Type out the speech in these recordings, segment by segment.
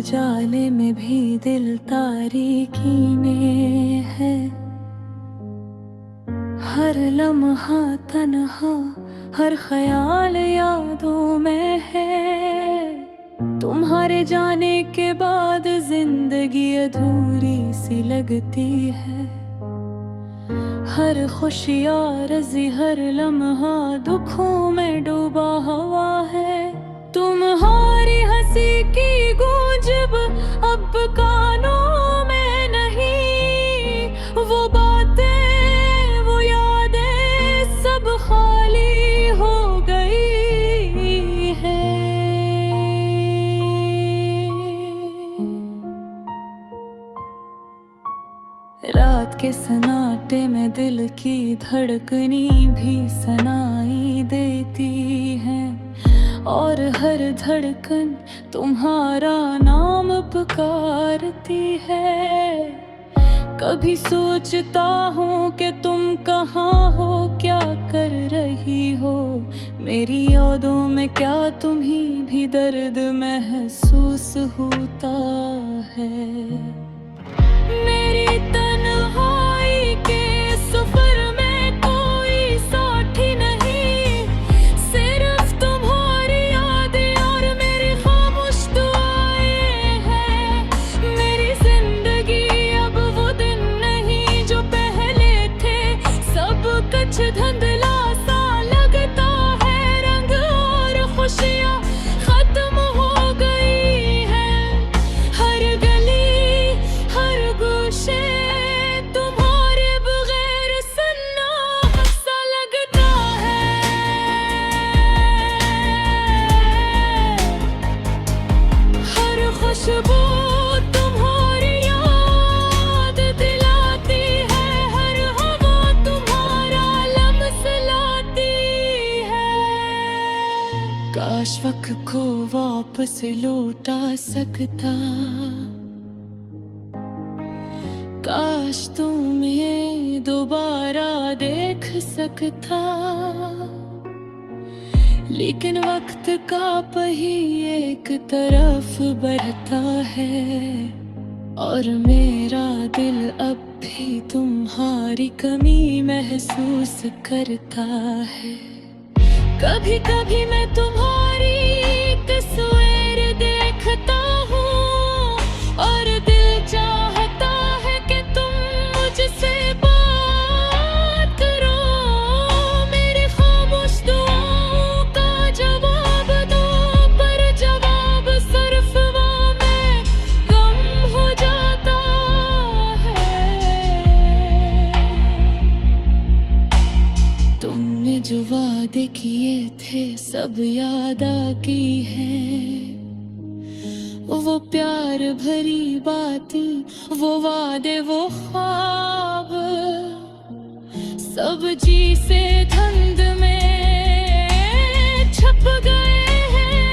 जाले में भी दिल तारीकी में है। हर लम्हा तन्हा, हर ख्याल यादों में है। तुम्हारे जाने के बाद जिंदगी अधूरी सी लगती है। हर खुशियाँ रज़ी, हर लम्हा दुखों में डूबा हुआ है। तुम्हारी हंसी की गूंज अब कानों में नहीं। वो बातें, वो यादें सब खाली हो गई है। रात के सन्नाटे में दिल की धड़कनी भी सुनाई देती है। और हर धड़कन तुम्हारा नाम पुकारती है। कभी सोचता हूँ कि तुम कहाँ हो, क्या कर रही हो। मेरी यादों में क्या तुम्हें भी दर्द महसूस होता है। मेरी तन्हाई के सफर में कोई साथी नहीं, सिर्फ तुम्हारी यादें और मेरी खामोश दुआएं हैं। मेरी जिंदगी अब वो दिन नहीं जो पहले थे। सब कुछ धुंधला सा लगता है, रंग और खुशियाँ खत्म हो गई हैं। हर गली, हर गोशे तुम्हारे बगैर सन्ना सा लगता है। हर खुशबू तुम्हारी याद दिलाती है। हर हवा तुम्हारा लम्स लाती है। काश वक्त को वापस लौटा सकता, काश तुम्हें दोबारा देख सकता। लेकिन वक्त का पहिया एक तरफ बढ़ता है और मेरा दिल अब भी तुम्हारी कमी महसूस करता है। कभी कभी मैं तुम्हारी तस्वीर देखता हूँ और दिल चाहता है कि तुम मुझसे बात करो। मेरी खामोश दुआओं का जवाब दो, पर जवाब सिर्फ वो में गम हो जाता है। तुमने जो वादे किए थे सब याद आती हैं। वो प्यार भरी बातें, वो वादे, वो ख्वाब सब जी से धुंध में छप गए हैं।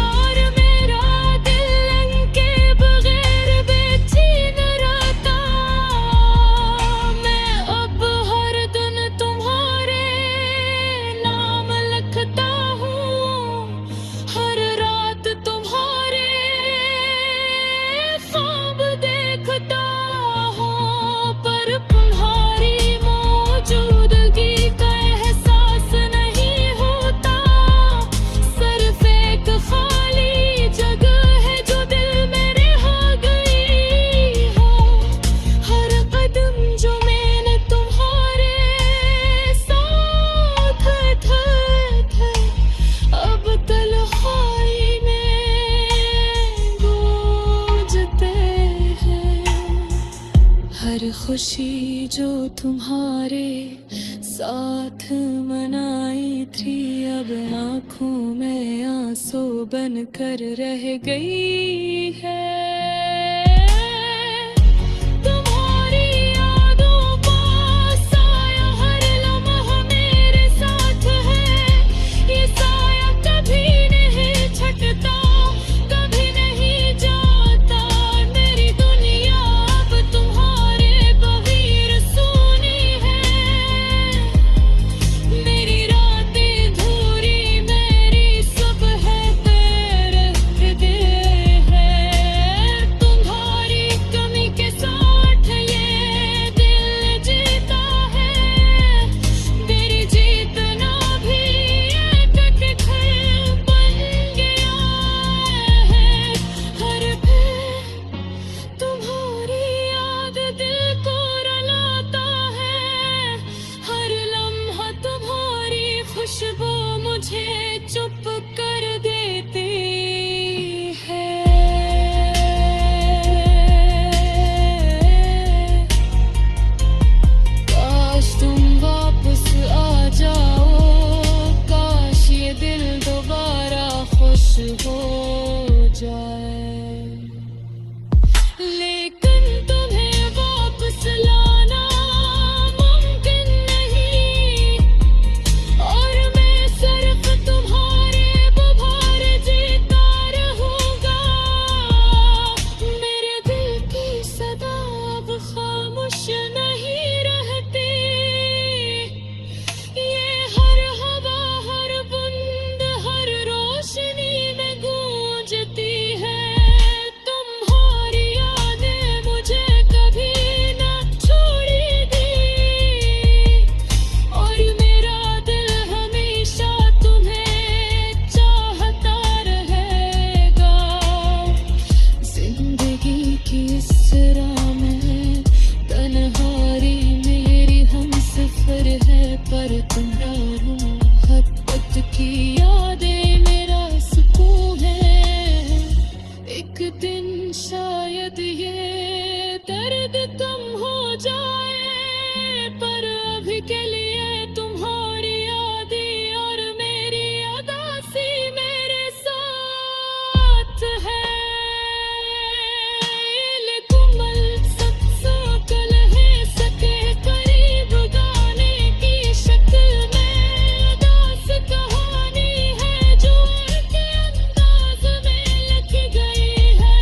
और मेरा दिल इनके बगैर बेचैन रहता। मैं अब हर दिन तुम्हारे नाम लिखता हूँ, हर रात तुम्हारे ख्वाब देखता हूँ। पर तुम्हारी मौजूदगी का एहसास नहीं होता। सिर्फ एक खाली जगह है जो दिल में रह गई हो। हर कदम जो मैंने तुम्हारे साथ थे अब तन्हाई में गूंजते हैं। हर खुशी जो तुम्हारे साथ मनाई थी अब आँखों में आंसू बन कर रह गई है। तुम्हारी यादों का साया हर लम्हा मेरे साथ है। ये साया कभी नहीं छटता, कभी नहीं जाता। मेरी दुनिया अब तुम्हारे बगैर सोनी है। मेरी रातें धूरी, मेरी सुबह तेरे दिल एक दिन शायद ये दर्द कम हो जाए, पर अभी के लिए तुम्हारी यादें और मेरी उदासी मेरे साथ है। इल कुमल सत्सा कल है सके करीब गाने की शक्ल में उदास कहानी है जो के अंदाज में लिख गई है।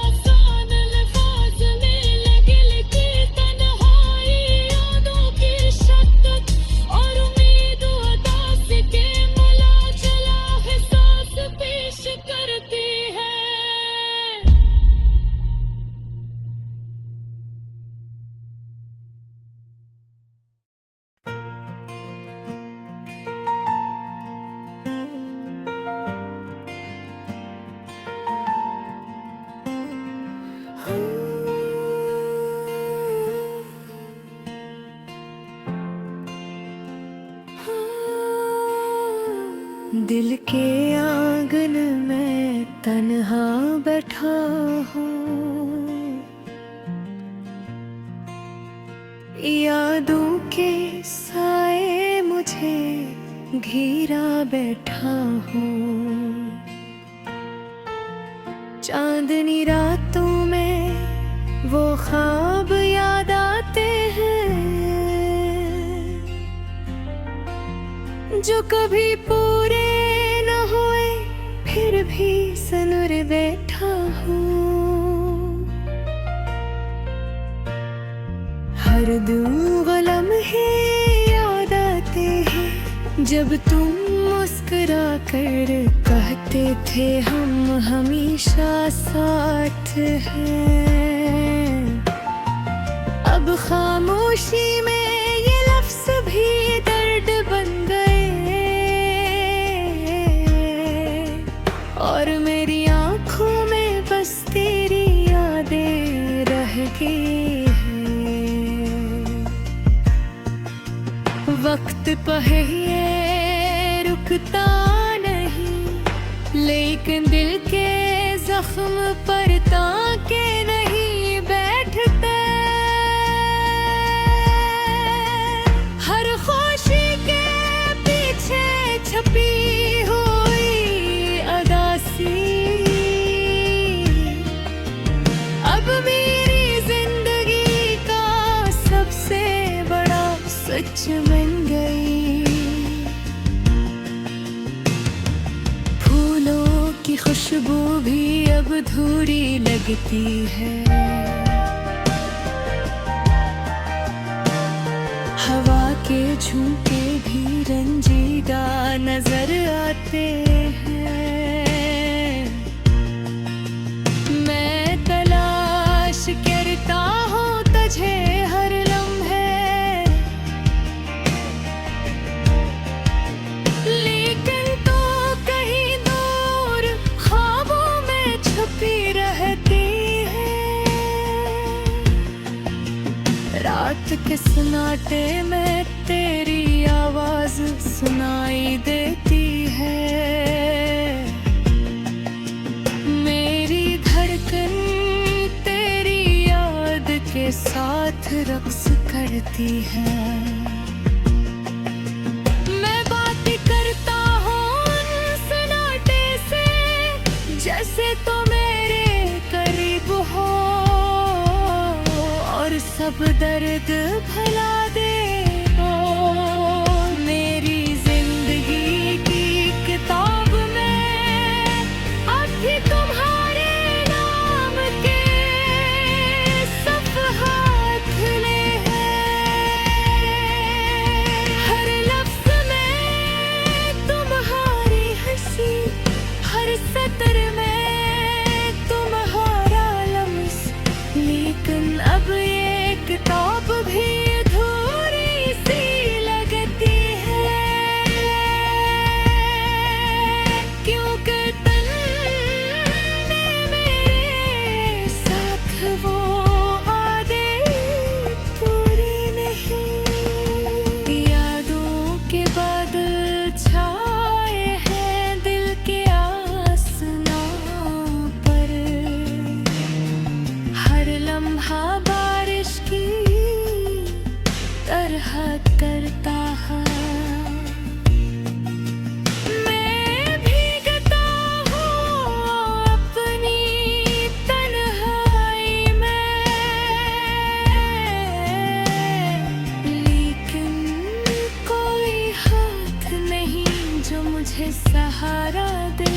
आसान अल्फाज में लगी लिखी तन्हाई यादों की शक्कत और उम्मीद उदासी के मला चला एहसास पेश करती है। दिल के आंगन में तन्हा बैठा हूँ, यादों के साए मुझे घेरा बैठा हूँ। चांदनी रातों में वो ख्वाब याद आते हैं जो कभी पूरे न हुए, फिर भी सनुर बैठा हूँ। हर दूँ गलम है याद आते हैं जब तुम मुस्कुरा कर कहते थे हम हमेशा साथ हैं। अब खामोशी में ये लफ्ज़ भी दर्द बन गए और मेरी आँखों में बस तेरी यादें रह गई हैं। वक्त पहिए रुकता नहीं, लेकिन दिल के जख्म पर ताके नहीं बैठते। हर खुशी के पीछे छपी हुई उदासी अब मेरी जिंदगी का सबसे बड़ा सच बन गई। फूलों की खुशबू भी अब अधूरी लगती है, हवा के झोंके भी रंजीदा नजर आते हैं। मैं तलाश करता हूँ तुझे हर लम्हे, लेकिन तो कहीं दूर ख्वाबों में छुपी रहती है। रात के सन्नाटे में तेरी आवाज सुनाई देती है। मेरी धड़कन तेरी याद के साथ रक्स करती है। मैं बात करता हूँ उन सन्नाटे से जैसे तो मेरे करीब हो और सब दर्द भुला दे। मेरी जिंदगी की किताब में अब भी तुम्हारे नाम के सफ़हात खुले हैं। हर लफ्ज़ में तुम्हारी हंसी, हर सतर में तुम्हारा लम्स, लेकिन अब ये किताब भी अधूरी हद करता है। मैं भीगता हूँ अपनी तन्हाई में, लेकिन कोई हाथ नहीं जो मुझे सहारा दे।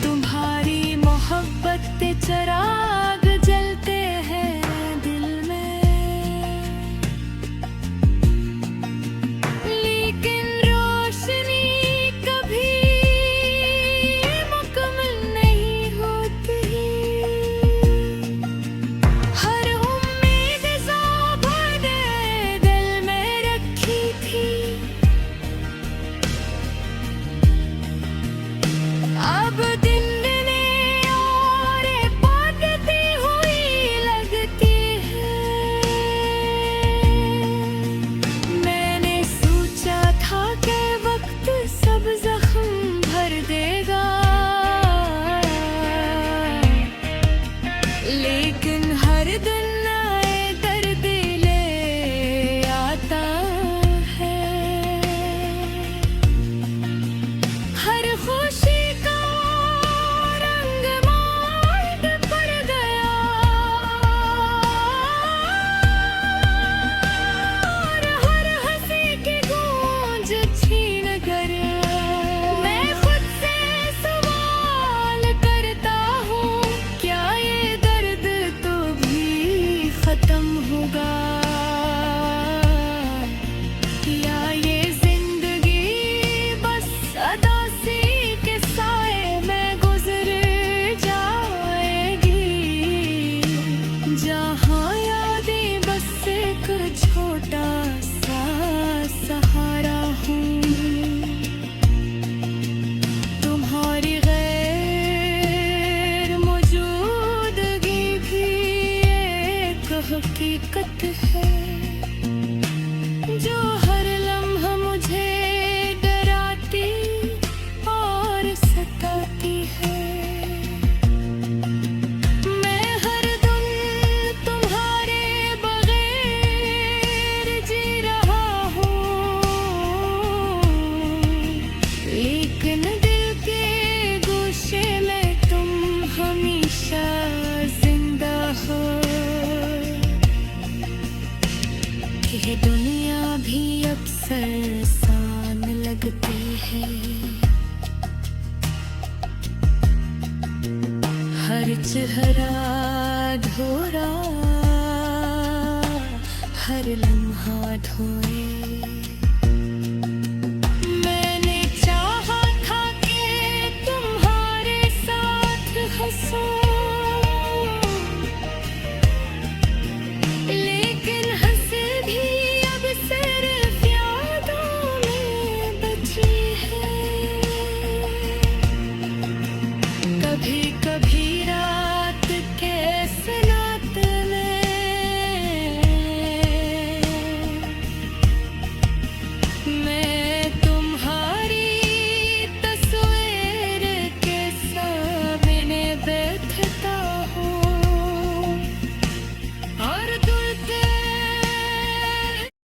तुम्हारी मोहब्बत के चिराग जलते हैं दिल में, लेकिन रोशनी कभी मुकम्मल नहीं होती। हर उम्मीद ज़ाबन ने दिल में रखी थी, अब दिन लेकिन हर दिन नए दर्द ले आता है। हर खुशी का रंग मांड पड़ गया, और हर हंसी की गूंज छीन कर मैं खुद से सवाल करता हूँ, क्या ये दर्द तो भी खत्म होगा, या ये जिंदगी बस अदासी के साए में गुजर जाएगी, जहाँ यादें बस एक छोटा सा सहारा हूँ। तुम्हारी गैर मौजूदगी भी एक हकीकत है, जो हर लम्हा मुझे डराती और सताती है। मैं हर दम तुम्हारे बगैर जी रहा हूँ, लेकिन दिल के गोशे में तुम हमेशा जिंदा हो। ये दुनिया भी अक्सर सान लगती है, हर चेहरा धोरा, हर लम्हा धोए।